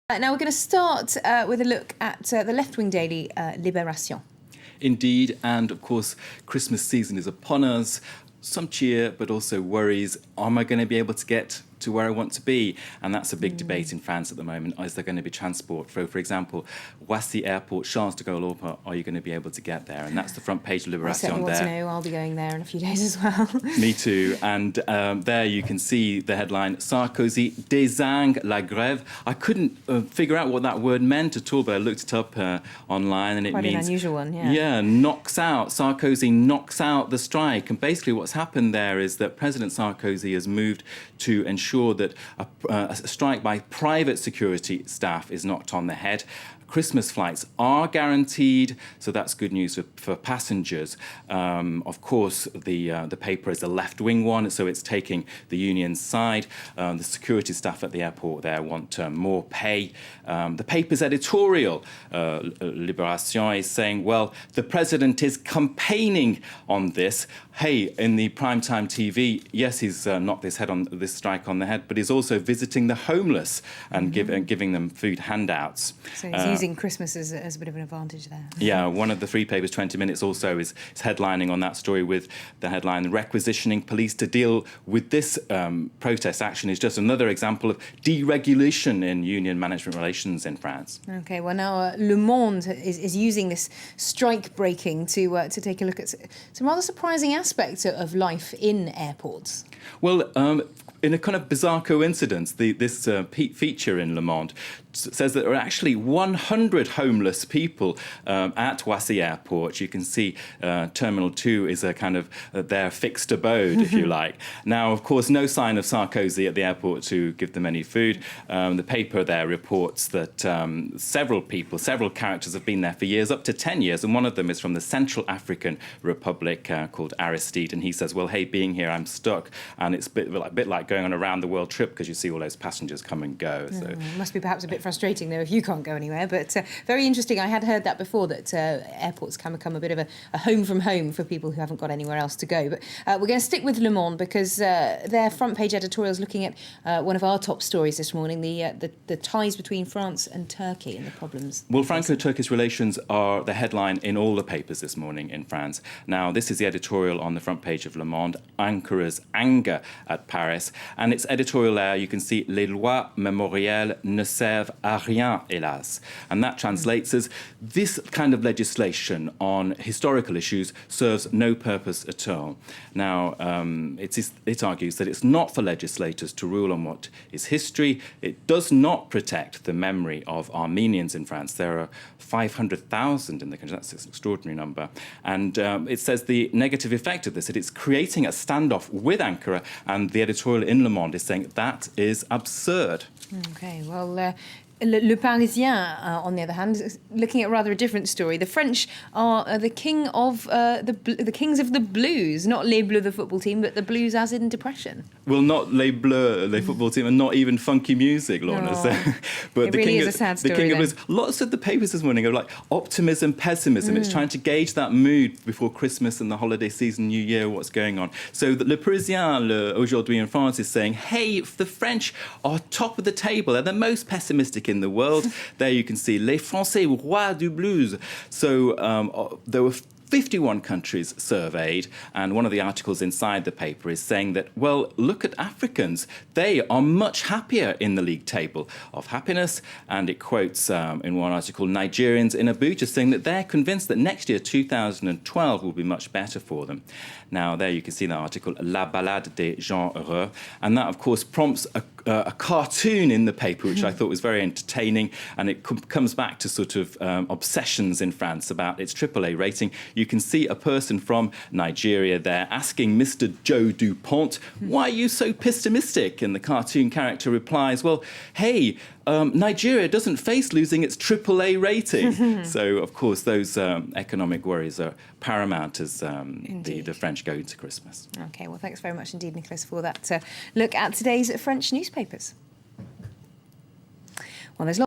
Now we're going to start with a look at the left-wing daily Libération. Indeed, and of course, Christmas season is upon us. Some cheer, but also worries. Am I going to be able to get to where I want to be? And that's a big debate in France at the moment. Is there going to be transport? For example, Roissy Airport, Charles de Gaulle, are you going to be able to get there? And that's the front page of Libération. I certainly want to know. I'll be going there in a few days as well. Me too. And there you can see the headline, Sarkozy dézingue la grève. I couldn't figure out what that word meant at all, but I looked it up online, and it means... Quite an unusual one, yeah. Yeah, knocks out. Sarkozy knocks out the strike. And basically what's happened there is that President Sarkozy has moved to ensure that a strike by private security staff is knocked on the head. Christmas flights are guaranteed, so that's good news for passengers. Of course, the paper is a left-wing one, so it's taking the union's side. The security staff at the airport there want more pay. The paper's editorial, Libération, is saying, well, the president is campaigning on this. Hey, in the primetime TV, yes, he's knocked this strike on the head, but he's also visiting the homeless and giving them food handouts. So he's using Christmas as a bit of an advantage there. Yeah, one of the free papers, 20 Minutes, also is headlining on that story with the headline, requisitioning police to deal with this protest action is just another example of deregulation in union management relations in France. OK, well, now Le Monde is using this strike breaking to take a look at some rather surprising aspects of life in airports. Well, in a kind of bizarre coincidence, this feature in Le Monde says that there are actually 100 homeless people at Roissy Airport. You can see Terminal 2 is a kind of their fixed abode, if you like. Now, of course, no sign of Sarkozy at the airport to give them any food. The paper there reports that several characters have been there for years, up to 10 years, and one of them is from the Central African Republic called Aristide, and he says, well, hey, being here, I'm stuck, and it's a bit like going on a round-the-world trip because you see all those passengers come and go. So it must be perhaps a bit frustrating, though, if you can't go anywhere. But very interesting. I had heard that before, that airports can become a bit of a home from home for people who haven't got anywhere else to go. But we're going to stick with Le Monde because their front page editorial is looking at one of our top stories this morning, the ties between France and Turkey and the problems. Well, Franco-Turkish relations are the headline in all the papers this morning in France. Now, this is the editorial on the front page of Le Monde, Ankara's anger at Paris. And its editorial there, you can see, Les lois mémorielles ne servent à rien, hélas. And that translates as, this kind of legislation on historical issues serves no purpose at all. Now, it argues that it's not for legislators to rule on what is history. It does not protect the memory of Armenians in France. There are 500,000 in the country. That's an extraordinary number. And it says the negative effect of this, that it's creating a standoff with Ankara, and the editorial in Le Monde is saying that is absurd. OK, well, Le Parisien, on the other hand, is looking at rather a different story. The French are the kings of the blues, not Les Bleus, the football team, but the blues as in depression. Well, not Les Bleus, the football team, and not even funky music, Lorna. Oh, so, but it really is a sad story. The king of blues. Lots of the papers this morning are like optimism, pessimism. It's trying to gauge that mood before Christmas and the holiday season, New Year, what's going on. So Le Parisien, aujourd'hui in France, is saying, hey, the French are top of the table. They're the most pessimistic in the world. There you can see Les Français, rois du blues. So there were 51 countries surveyed, and one of the articles inside the paper is saying that, well, look at Africans. They are much happier in the league table of happiness, and it quotes in one article Nigerians in Abuja saying that they're convinced that next year, 2012, will be much better for them. Now, there you can see the article La Balade des gens heureux, and that, of course, prompts a cartoon in the paper, which I thought was very entertaining, and it comes back to sort of obsessions in France about its AAA rating. You can see a person from Nigeria there asking Mr. Joe Dupont, why are you so pessimistic? And the cartoon character replies, well, hey, Nigeria doesn't face losing its AAA rating. So, of course, those economic worries are paramount as the French go into Christmas. OK, well, thanks very much indeed, Nicholas, for that look at today's French newspapers. Well, there's